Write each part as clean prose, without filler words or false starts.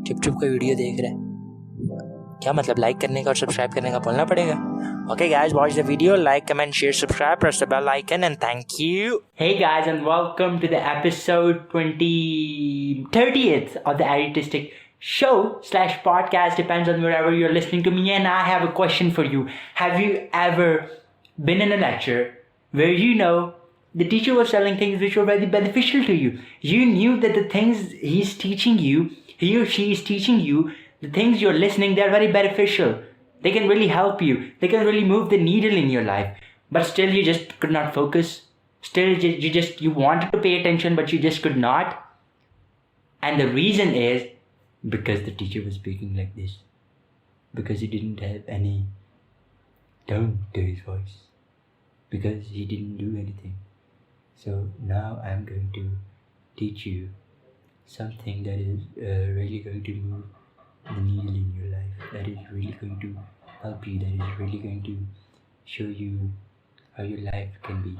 चुप चुप का वीडियो देख रहा है, क्या मतलब लाइक करने का और सब्सक्राइब करने का बोलना पड़ेगा? Okay guys, watch the video, like, comment, share, subscribe, press the bell icon and thank you. Hey guys, and welcome to the episode 30th of the Artistic show / podcast, depends on wherever you're listening to me. And I have a question for you. Have you ever been in a lecture where the teacher was telling things which were very beneficial to you? You knew that the things he or she is teaching you, the things you're listening, they're very beneficial. They can really help you. They can really move the needle in your life. But still you just could not focus. Still you wanted to pay attention, but you just could not. And the reason is because the teacher was speaking like this. Because he didn't have any tone to his voice. Because he didn't do anything. So now I'm going to teach you something that is really going to move the needle in your life, that is really going to help you, that is really going to show you how your life can be.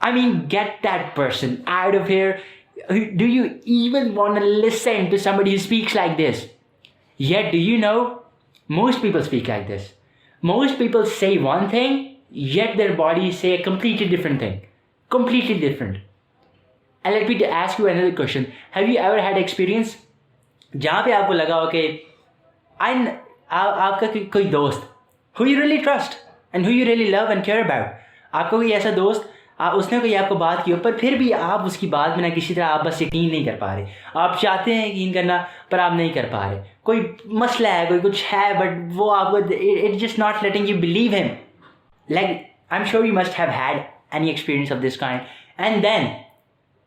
I mean, get that person out of here. Do you even want to listen to somebody who speaks like this? Yet, do you know, most people speak like this. Most people say one thing, yet their bodies say a completely different thing. Completely different. And let me ask you another question. Have you ever had experience जहाँ पे आपको लगा हो कि आपका कोई दोस्त who you really trust and who you really love and care about, आपका कोई ऐसा दोस्त उसने कोई आपको बात की हो, पर फिर भी आप उसकी बात में ना किसी तरह आप बस यकीन नहीं कर पा रहे, आप चाहते हैं यकीन करना पर आप नहीं कर पा रहे, कोई मसला है, कोई कुछ है, बट वो आपको it's just not letting you believe him. Like, I'm sure you must have had any experience of this kind. And then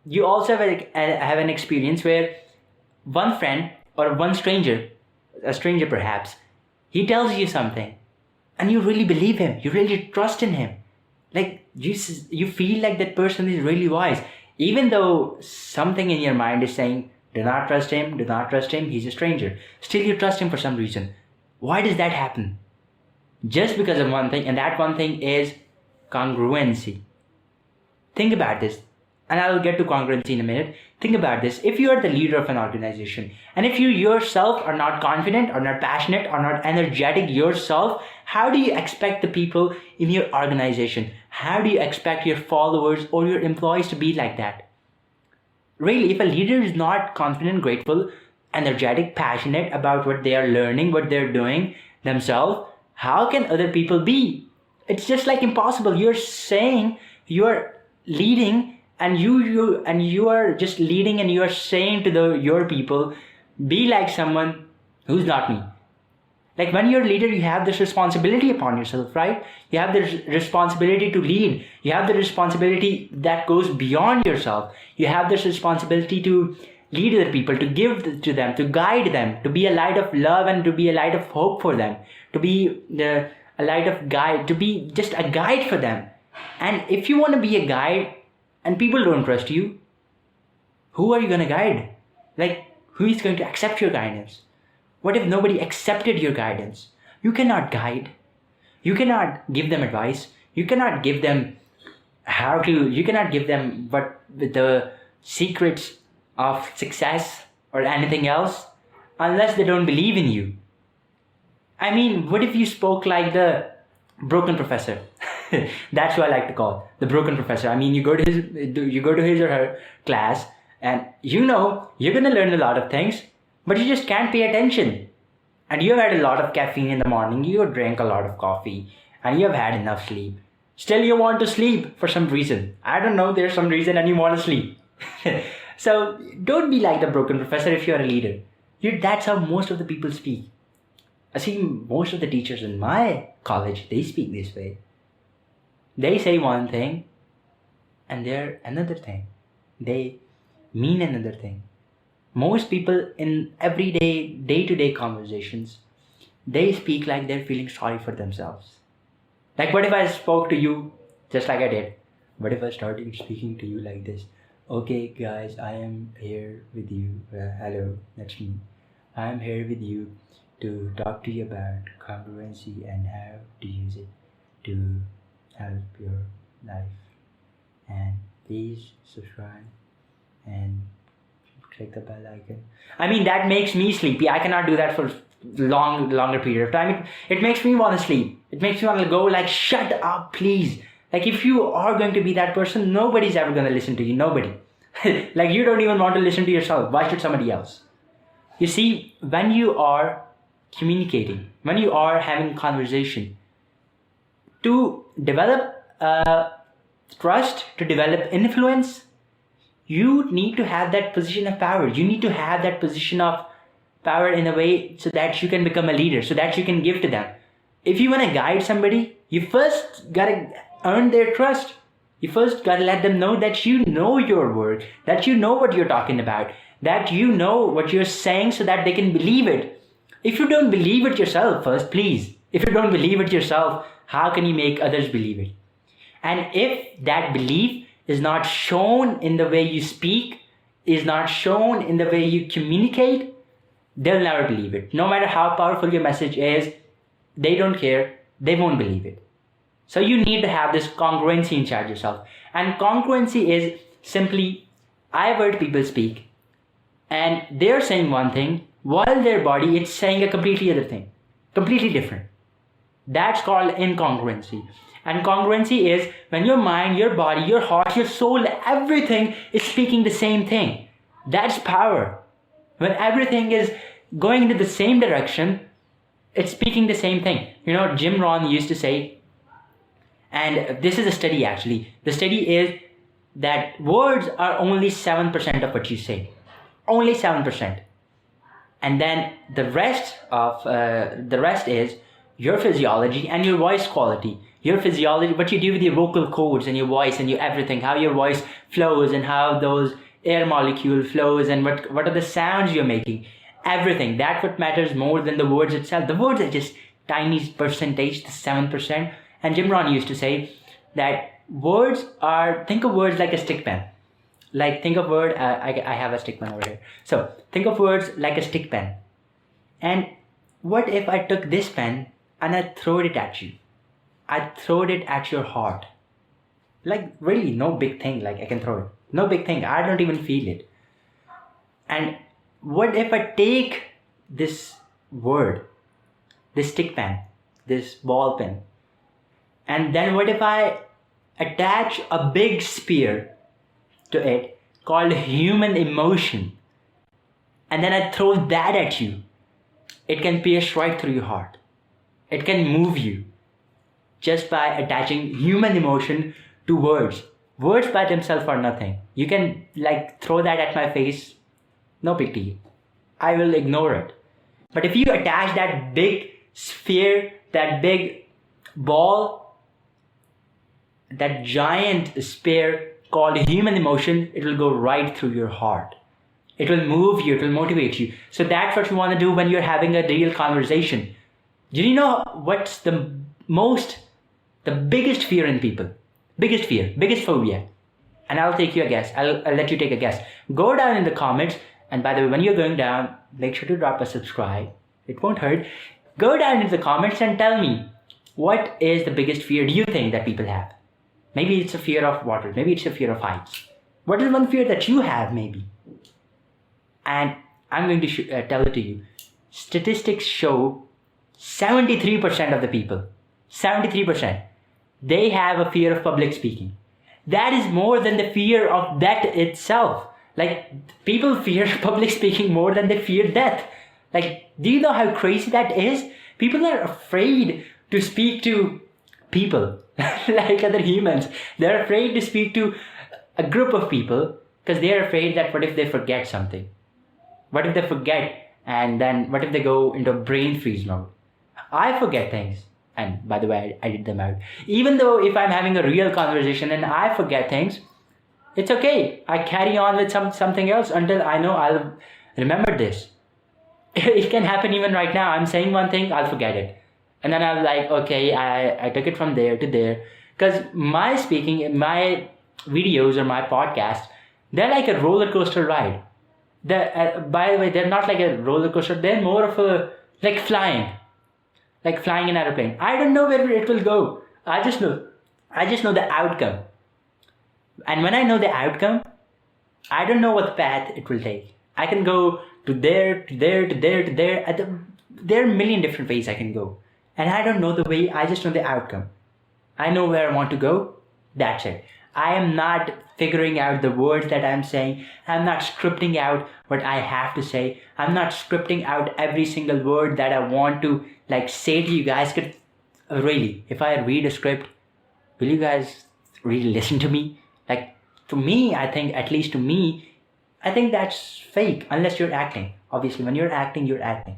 you also have an experience where one friend or one stranger, a stranger perhaps, he tells you something and you really believe him, you really trust in him. Like, you feel like that person is really wise. Even though something in your mind is saying, do not trust him, he's a stranger. Still you trust him for some reason. Why does that happen? Just because of one thing, and that one thing is congruency. Think about this. And I will get to congruency in a minute. Think about this. If you are the leader of an organization, and if you yourself are not confident, or not passionate, or not energetic yourself, how do you expect the people in your organization? How do you expect your followers or your employees to be like that? Really, if a leader is not confident, grateful, energetic, passionate about what they are learning, what they're doing themselves, how can other people be? It's just like impossible. You're saying you're leading, and you are just leading, and you are saying to your people, be like someone who's not me. Like, when you're a leader, you have this responsibility upon yourself, right? You have this responsibility to lead. You have the responsibility that goes beyond yourself. You have this responsibility to lead other people, to give to them, to guide them, to be a light of love and to be a light of hope for them, to be a light of guide, to be just a guide for them. And if you want to be a guide and people don't trust you, who are you going to guide? Like, who is going to accept your guidance? What if nobody accepted your guidance? You cannot guide. You cannot give them advice. You cannot give them you cannot give them what the secrets of success or anything else unless they don't believe in you. I mean, what if you spoke like the broken professor? That's what I like to call the broken professor. I mean, you go to his or her class, and you're going to learn a lot of things, but you just can't pay attention. And you have had a lot of caffeine in the morning, you drank a lot of coffee, and you have had enough sleep. Still you want to sleep for some reason. I don't know, there's some reason and you want to sleep. So don't be like the broken professor if you're a leader. That's how most of the people speak. I see most of the teachers in my college, they speak this way. They say one thing and they're another thing. They mean another thing. Most people in everyday, day-to-day conversations, they speak like they're feeling sorry for themselves. Like, what if I spoke to you just like I did? What if I started speaking to you like this? Okay guys, I am here with you. Hello, that's me. I am here with you to talk to you about congruency and how to use it to help your life. And please subscribe and Click the bell icon. I mean, that makes me sleepy. I cannot do that for longer period of time. It makes me want to sleep. It makes me want to go like, shut up, please. Like, if you are going to be that person, nobody's ever going to listen to you. Nobody. Like, you don't even want to listen to yourself. Why should somebody else? You see, when you are communicating, when you are having conversation, to develop trust, to develop influence, you need to have that position of power. You need to have that position of power in a way so that you can become a leader, so that you can give to them. If you want to guide somebody, you first got to earn their trust. You first got to let them know that you know your word, that you know what you're talking about, that you know what you're saying so that they can believe it. If you don't believe it yourself first, please, if you don't believe it yourself, how can you make others believe it? And if that belief is not shown in the way you speak, is not shown in the way you communicate, they'll never believe it. No matter how powerful your message is, they don't care, they won't believe it. So you need to have this congruency inside yourself. And congruency is simply, I've heard people speak and they're saying one thing while their body is saying a completely other thing, completely different. That's called incongruency. And congruency is when your mind, your body, your heart, your soul, everything is speaking the same thing. That's power. When everything is going into the same direction, it's speaking the same thing. You know, Jim Rohn used to say, and this is a study actually. The study is that words are only 7% of what you say. Only 7%. And then the rest is your physiology and your voice quality. Your physiology, what you do with your vocal cords and your voice and your everything, how your voice flows and how those air molecule flows and what are the sounds you're making. Everything. That's what matters more than the words itself. The words are just tiny percentage, the 7%. And Jim Rohn used to say that words are, think of words like a stick pen. Like, think of word, I have a stick pen over here. So, think of words like a stick pen. And what if I took this pen and I throwed it at you? I throwed it at your heart. Like, really, no big thing, like I can throw it. No big thing, I don't even feel it. And what if I take this word, this stick pen, this ball pen, and then what if I attach a big spear to it called human emotion, and then I throw that at you? It can pierce right through your heart. It can move you just by attaching human emotion to words. Words by themselves are nothing. You can like throw that at my face, no big deal. I will ignore it. But if you attach that big sphere, that big ball, that giant spear called human emotion, it will go right through your heart. It will move you, it will motivate you. So that's what you want to do when you're having a real conversation. Do you know what's the biggest fear in people? Biggest fear, biggest phobia. And I'll take you a guess. I'll let you take a guess. Go down in the comments. And by the way, when you're going down, make sure to drop a subscribe. It won't hurt. Go down in the comments and tell me, what is the biggest fear do you think that people have? Maybe it's a fear of water. Maybe it's a fear of heights. What is one fear that you have maybe? And I'm going to tell it to you. Statistics show 73% of the people, 73%, they have a fear of public speaking. That is more than the fear of death itself. Like, people fear public speaking more than they fear death. Like, do you know how crazy that is? People are afraid to speak to people, like other humans. They're afraid to speak to a group of people because they're afraid that what if they forget something? What if they forget, and then what if they go into brain freeze mode? I forget things. And by the way, I did them out. Even though if I'm having a real conversation and I forget things, it's okay. I carry on with something else until I know I'll remember this. It can happen even right now. I'm saying one thing, I'll forget it. And then I'm like, okay, I took it from there to there. Because my speaking, my videos or my podcast, they're like a roller coaster ride. By the way, they're not like a roller coaster. They're more of a, like flying an airplane. I don't know where it will go. I just know the outcome. And when I know the outcome, I don't know what path it will take. I can go to there, to there, to there, to there. There are a million different ways I can go. And I don't know the way, I just know the outcome. I know where I want to go. That's it. I am not figuring out the words that I'm saying. I'm not scripting out what I have to say. I'm not scripting out every single word that I want to say to you guys. Really, if I read a script, will you guys really listen to me? To me, I think, at least to me, I think that's fake unless you're acting. Obviously, when you're acting, you're acting.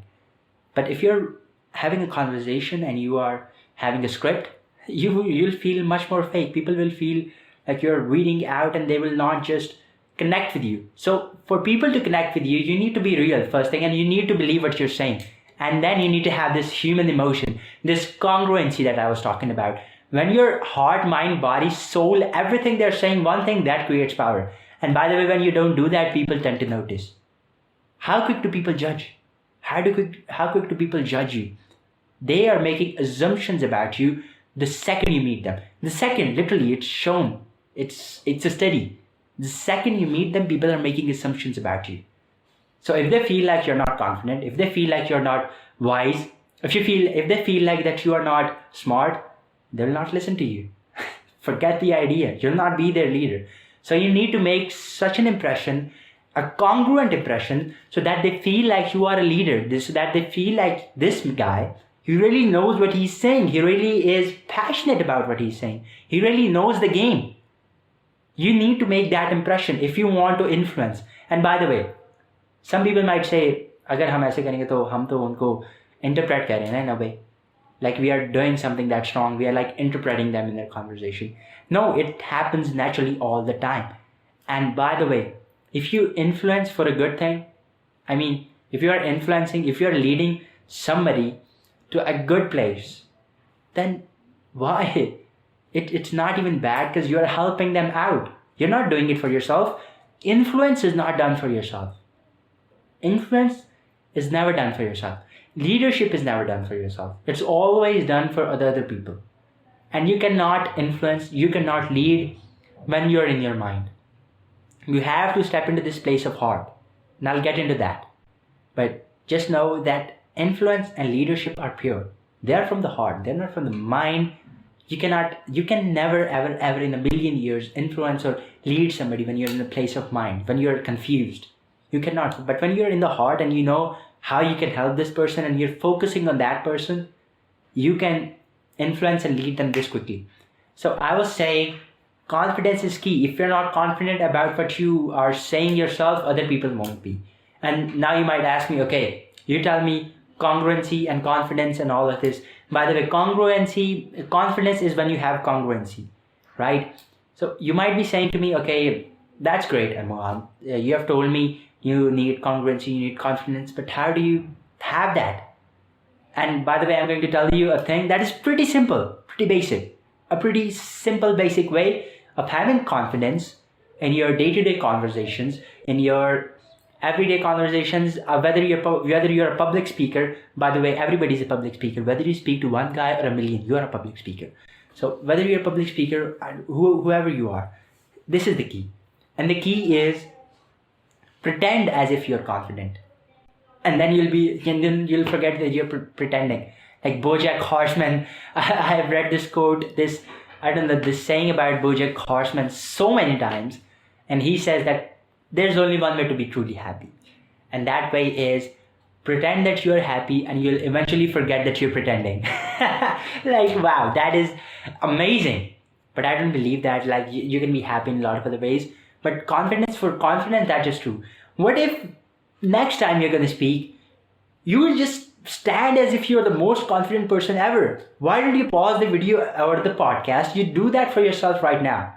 But if you're having a conversation and you are having a script, you'll feel much more fake. People will feel like you're reading out and they will not just connect with you. So for people to connect with you, you need to be real first thing, and you need to believe what you're saying. And then you need to have this human emotion, this congruency that I was talking about. When your heart, mind, body, soul, everything they're saying one thing, that creates power. And by the way, when you don't do that, people tend to notice. How quick do people judge? How quick do people judge you? They are making assumptions about you the second you meet them. The second, literally, it's shown. It's a study. The second you meet them, people are making assumptions about you. So if they feel like you're not confident, if they feel like you're not wise, if they feel like that you are not smart, they'll not listen to you. Forget the idea. You'll not be their leader. So you need to make such an impression, a congruent impression, so that they feel like you are a leader. So that they feel like this guy, he really knows what he's saying. He really is passionate about what he's saying. He really knows the game. You need to make that impression if you want to influence. And by the way, some people might say, अगर हम ऐसे करेंगे तो हम तो उनको interpret कर रहे हैं ना, in a way. Like we are doing something that's wrong. We are interpreting them in their conversation. No, it happens naturally all the time. And by the way, if you influence for a good thing, if you are influencing, if you are leading somebody to a good place, then why? It's not even bad because you're helping them out. You're not doing it for yourself. Influence is not done for yourself. Influence is never done for yourself. Leadership is never done for yourself. It's always done for other people. And you cannot influence, you cannot lead when you're in your mind. You have to step into this place of heart. And I'll get into that. But just know that influence and leadership are pure. They're from the heart. They're not from the mind. You can never, ever in a million years influence or lead somebody when you're in a place of mind, when you're confused. You cannot. But when you're in the heart and you know how you can help this person and you're focusing on that person, you can influence and lead them this quickly. So I was saying, confidence is key. If you're not confident about what you are saying yourself, other people won't be. And now you might ask me, okay, you tell me congruency and confidence and all of this. By the way, confidence is when you have congruency, right? So you might be saying to me, okay, that's great, Mohan. You have told me you need congruency, you need confidence, but how do you have that? And by the way, I'm going to tell you a thing that is pretty simple, pretty basic. A pretty simple, basic way of having confidence in your day-to-day conversations, in your everyday conversations, whether you're a public speaker. By the way, everybody's a public speaker. Whether you speak to one guy or a million, you are a public speaker. So whether you're a public speaker, whoever you are, this is the key. And the key is pretend as if you're confident. And then you'll forget that you're pretending. Like BoJack Horseman, I have read this quote, this saying about BoJack Horseman so many times. And he says that there's only one way to be truly happy. And that way is pretend that you're happy and you'll eventually forget that you're pretending. Wow, that is amazing. But I don't believe that. You can be happy in a lot of other ways. But confidence, that is true. What if next time you're going to speak, you will just stand as if you're the most confident person ever? Why don't you pause the video or the podcast? You do that for yourself right now.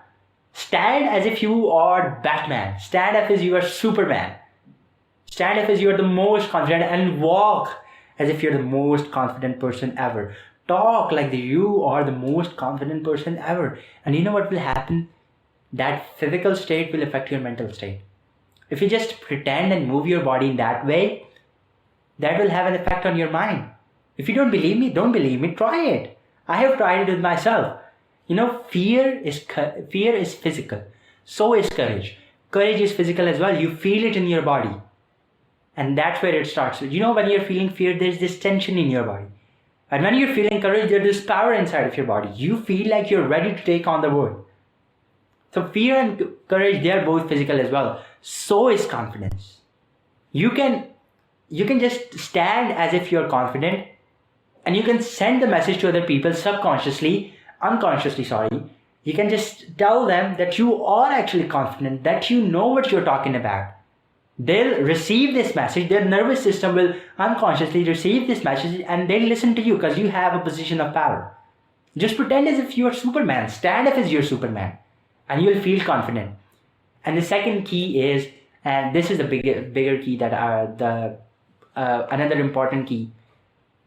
Stand as if you are Batman. Stand up as you are Superman. Stand up as you are the most confident and walk as if you're the most confident person ever. Talk like you are the most confident person ever. And you know what will happen? That physical state will affect your mental state. If you just pretend and move your body in that way, that will have an effect on your mind. If you don't believe me, try it. I have tried it with myself. Fear is physical. So is courage. Courage is physical as well. You feel it in your body. And that's where it starts. When you're feeling fear, there's this tension in your body. And when you're feeling courage, there's this power inside of your body. You feel like you're ready to take on the world. So fear and courage, they are both physical as well. So is confidence. You can just stand as if you're confident, and you can send the message to other people unconsciously, You can just tell them that you are actually confident, that you know what you're talking about. They'll receive this message, their nervous system will unconsciously receive this message, and they'll listen to you because you have a position of power. Just pretend as if you're Superman, stand up as you're Superman, and you'll feel confident. And the second key is, and this is the bigger key that another important key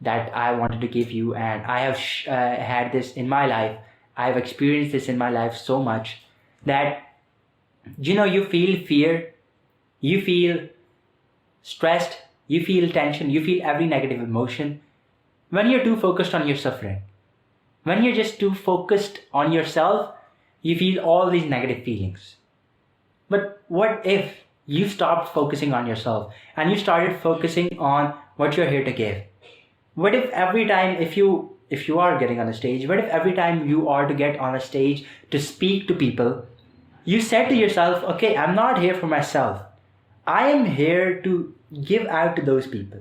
that I wanted to give you, and I have had this in my life. I've experienced this in my life so much that, you feel fear, you feel stressed, you feel tension, you feel every negative emotion when you're too focused on your suffering. When you're just too focused on yourself, you feel all these negative feelings. But what if you stopped focusing on yourself and you started focusing on what you're here to give? What if every time, if you are getting on a stage, what if every time you are to get on a stage to speak to people, you said to yourself, okay, I'm not here for myself. I am here to give out to those people.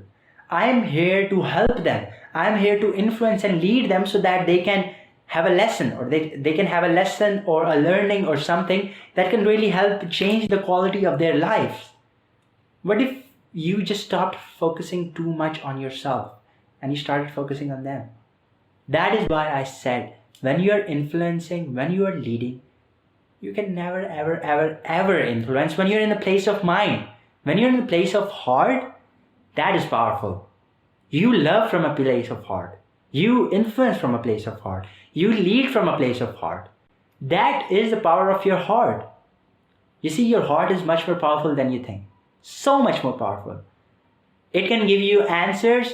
I am here to help them. I am here to influence and lead them so that they can have a lesson, or they can have a lesson or a learning or something that can really help change the quality of their lives. What if you just stopped focusing too much on yourself and you started focusing on them? That is why I said, when you are influencing, when you are leading, you can never, ever, ever, ever influence when you're in the place of mind. When you're in the place of heart, that is powerful. You love from a place of heart. You influence from a place of heart. You lead from a place of heart. That is the power of your heart. You see, your heart is much more powerful than you think. So much more powerful. It can give you answers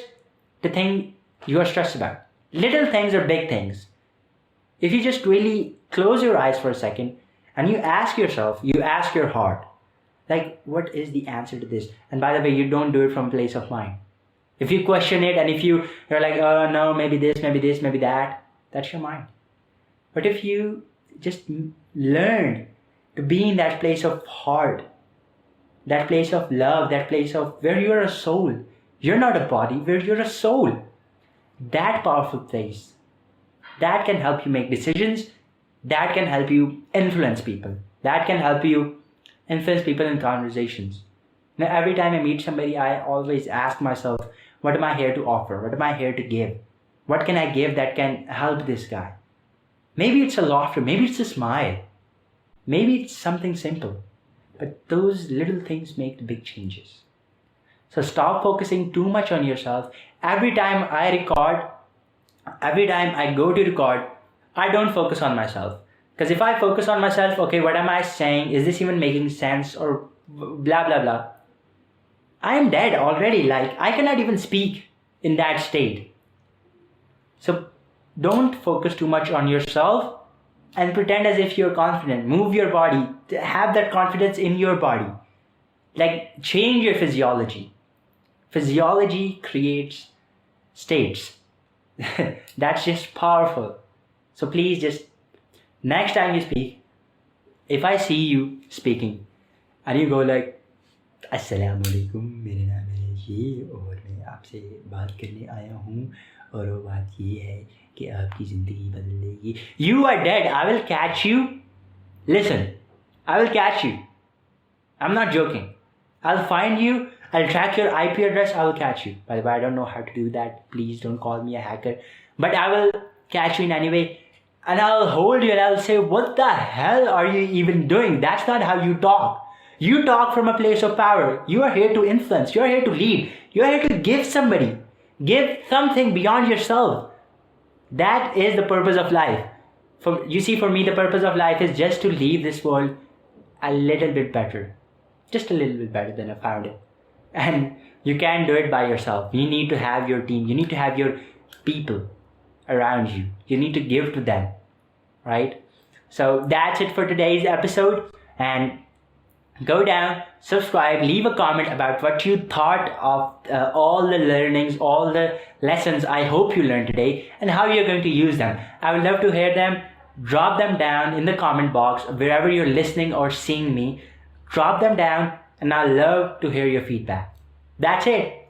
to things you are stressed about. Little things or big things. If you just really close your eyes for a second and you ask yourself, you ask your heart, like, what is the answer to this? And by the way, you don't do it from a place of mind. If you question it and if you're like, oh no, maybe this, maybe that, that's your mind. But if you just learn to be in that place of heart, that place of love, that place of where you're a soul, you're not a body, where you're a soul, that powerful place, that can help you make decisions, that can help you influence people, that can help you influence people in conversations. Now, every time I meet somebody, I always ask myself, what am I here to offer? What am I here to give? What can I give that can help this guy? Maybe it's a laughter, maybe it's a smile, maybe it's something simple, but those little things make the big changes. So stop focusing too much on yourself. Every time I go to record, I don't focus on myself. Because if I focus on myself, okay, what am I saying? Is this even making sense? Or blah, blah, blah. I am dead already. Like, I cannot even speak in that state. So don't focus too much on yourself and pretend as if you're confident. Move your body. Have that confidence in your body. Like, change your physiology. Physiology creates states. That's just powerful. So please just, next time you speak, if I see you speaking and you go like, Assalamu alaikum, मेरा नाम है ये और मैं आपसे बात करने आया हूँ और वो बात ये है कि आपकी ज़िंदगी बदल देगी. You are dead. I will catch you. Listen, I will catch you. I'm not joking. I'll find you. I'll track your IP address. I will catch you. By the way, I don't know how to do that. Please don't call me a hacker. But I will catch you in any way. And I'll hold you and I'll say, what the hell are you even doing? That's not how you talk. You talk from a place of power. You are here to influence. You are here to lead. You are here to give somebody. Give something beyond yourself. That is the purpose of life. For me, the purpose of life is just to leave this world a little bit better. Just a little bit better than I found it. And you can't do it by yourself. You need to have your team. You need to have your people around you. You need to give to them. Right? So that's it for today's episode. And go down, subscribe, leave a comment about what you thought of all the learnings, all the lessons I hope you learned today, and how you're going to use them. I would love to hear them. Drop them down in the comment box wherever you're listening or seeing me. Drop them down, and I love to hear your feedback. That's it.